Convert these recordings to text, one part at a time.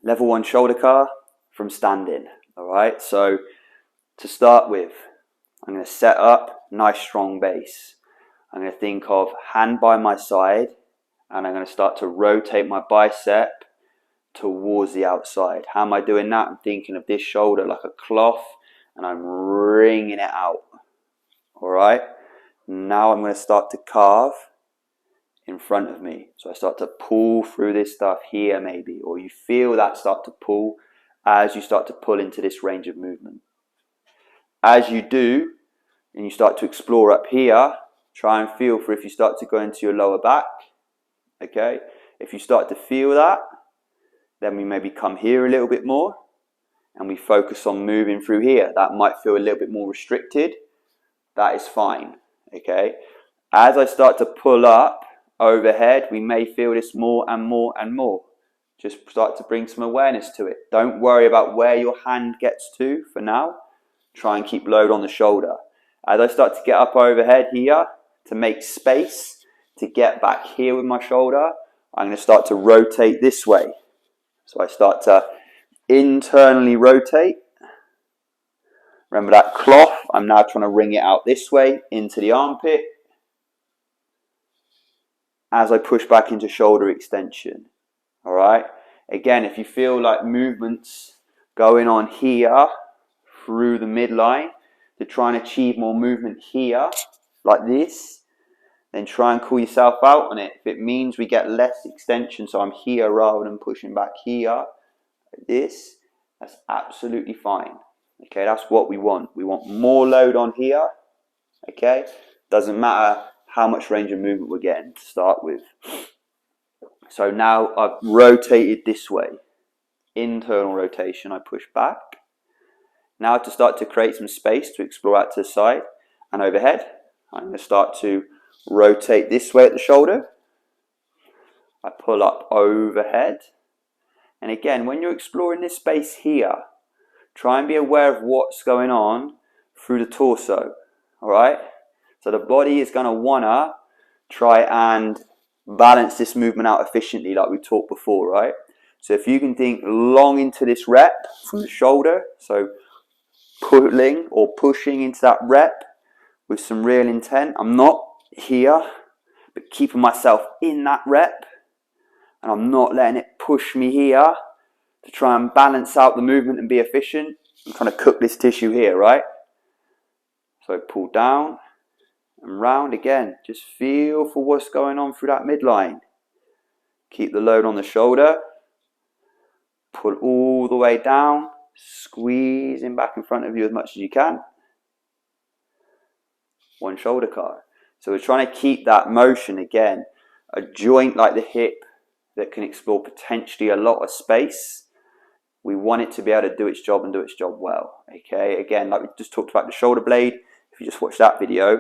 Level 1 shoulder car from standing. Alright, so to start with, I'm going to set up nice strong base. I'm going to think of hand by my side, and I'm going to start to rotate my bicep towards the outside. How am I doing that? I'm thinking of this shoulder like a cloth, and I'm wringing it out. Alright, now I'm going to start to carve in front of me. So I start to pull through this stuff here maybe, or you feel that start to pull as you start to pull into this range of movement. As you do, and you start to explore up here, try and feel for if you start to go into your lower back. Okay, if you start to feel that, then we maybe come here a little bit more and we focus on moving through here. That might feel a little bit more restricted. That is fine. Okay, as I start to pull up overhead, we may feel this more and more and more. Just start to bring some awareness to it. Don't worry about where your hand gets to for now. Try and keep load on the shoulder. As I start to get up overhead here, to make space to get back here with my shoulder, I'm going to start to rotate this way. So I start to internally rotate. Remember that cloth? I'm now trying to wring it out this way into the armpit as I push back into shoulder extension. Alright? Again, if you feel like movements going on here through the midline to try and achieve more movement here, like this, then try and call yourself out on it. If it means we get less extension, so I'm here rather than pushing back here, like this, that's absolutely fine. Okay, that's what we want. We want more load on here. Okay, doesn't matter how much range of movement we're getting to start with. So now I've rotated this way. Internal rotation, I push back. Now to start to create some space to explore out to the side and overhead, I'm going to start to rotate this way at the shoulder. I pull up overhead. And again, when you're exploring this space here, try and be aware of what's going on through the torso. Alright? So the body is going to want to try and balance this movement out efficiently like we talked before, right? So if you can think long into this rep from the shoulder, so pulling or pushing into that rep with some real intent. I'm not here, but keeping myself in that rep, and I'm not letting it push me here to try and balance out the movement and be efficient. I'm trying to cook this tissue here, right? So pull down and round again. Just feel for what's going on through that midline. Keep the load on the shoulder. Pull all the way down. Squeezing back in front of you as much as you can. One shoulder car. So we're trying to keep that motion again. A joint like the hip that can explore potentially a lot of space. We want it to be able to do its job and do its job well. Okay, again, like we just talked about the shoulder blade. If you just watch that video,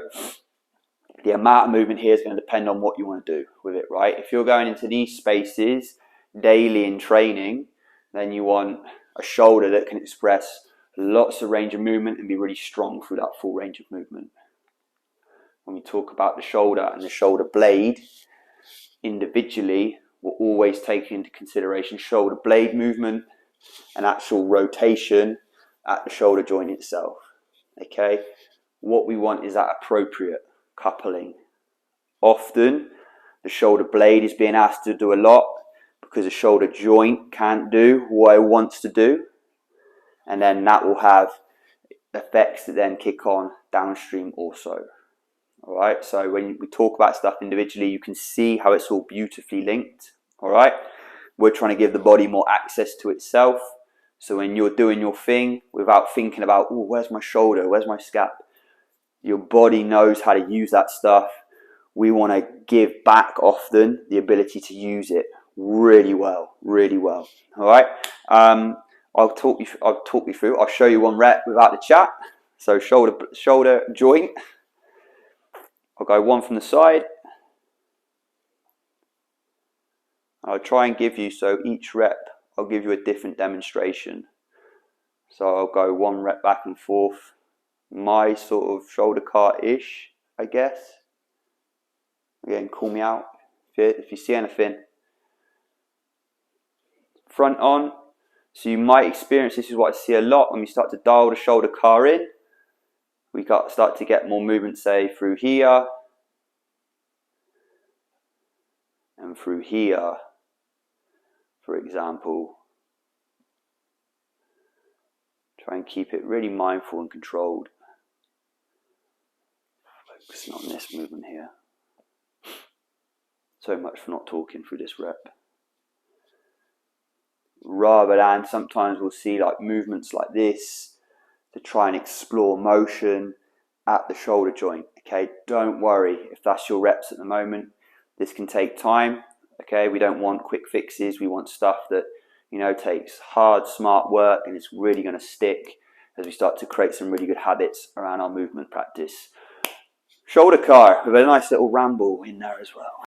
the amount of movement here is going to depend on what you want to do with it, right? If you're going into these spaces daily in training, then you want a shoulder that can express lots of range of movement and be really strong through that full range of movement. When we talk about the shoulder and the shoulder blade, individually, we're always taking into consideration shoulder blade movement and actual rotation at the shoulder joint itself. Okay, what we want is that appropriate coupling. Often, the shoulder blade is being asked to do a lot because the shoulder joint can't do what it wants to do, and then that will have effects that then kick on downstream also. Alright, so when we talk about stuff individually, you can see how it's all beautifully linked. Alright, we're trying to give the body more access to itself, so when you're doing your thing without thinking about, oh, where's my shoulder, where's my scap, your body knows how to use that stuff. We want to give back often the ability to use it really well, really well. Alright, I'll talk you through. I'll show you one rep without the chat. So shoulder joint. I'll go one from the side. I'll try and give you, so each rep, I'll give you a different demonstration. So I'll go one rep back and forth. My sort of shoulder cart-ish, I guess. Again, call me out if you see anything. Front on, So you might experience, this is what I see a lot when we start to dial the shoulder car in. We start to get more movement, say, through here and through here, for example. Try and keep it really mindful and controlled. Focusing on this movement here. So much for not talking through this rep. Rather than sometimes we'll see like movements like this to try and explore motion at the shoulder joint. Okay, don't worry if that's your reps at the moment. This can take time. Okay, we don't want quick fixes. We want stuff that, you know, takes hard, smart work, and it's really going to stick as we start to create some really good habits around our movement practice. Shoulder car with a nice little ramble in there as well.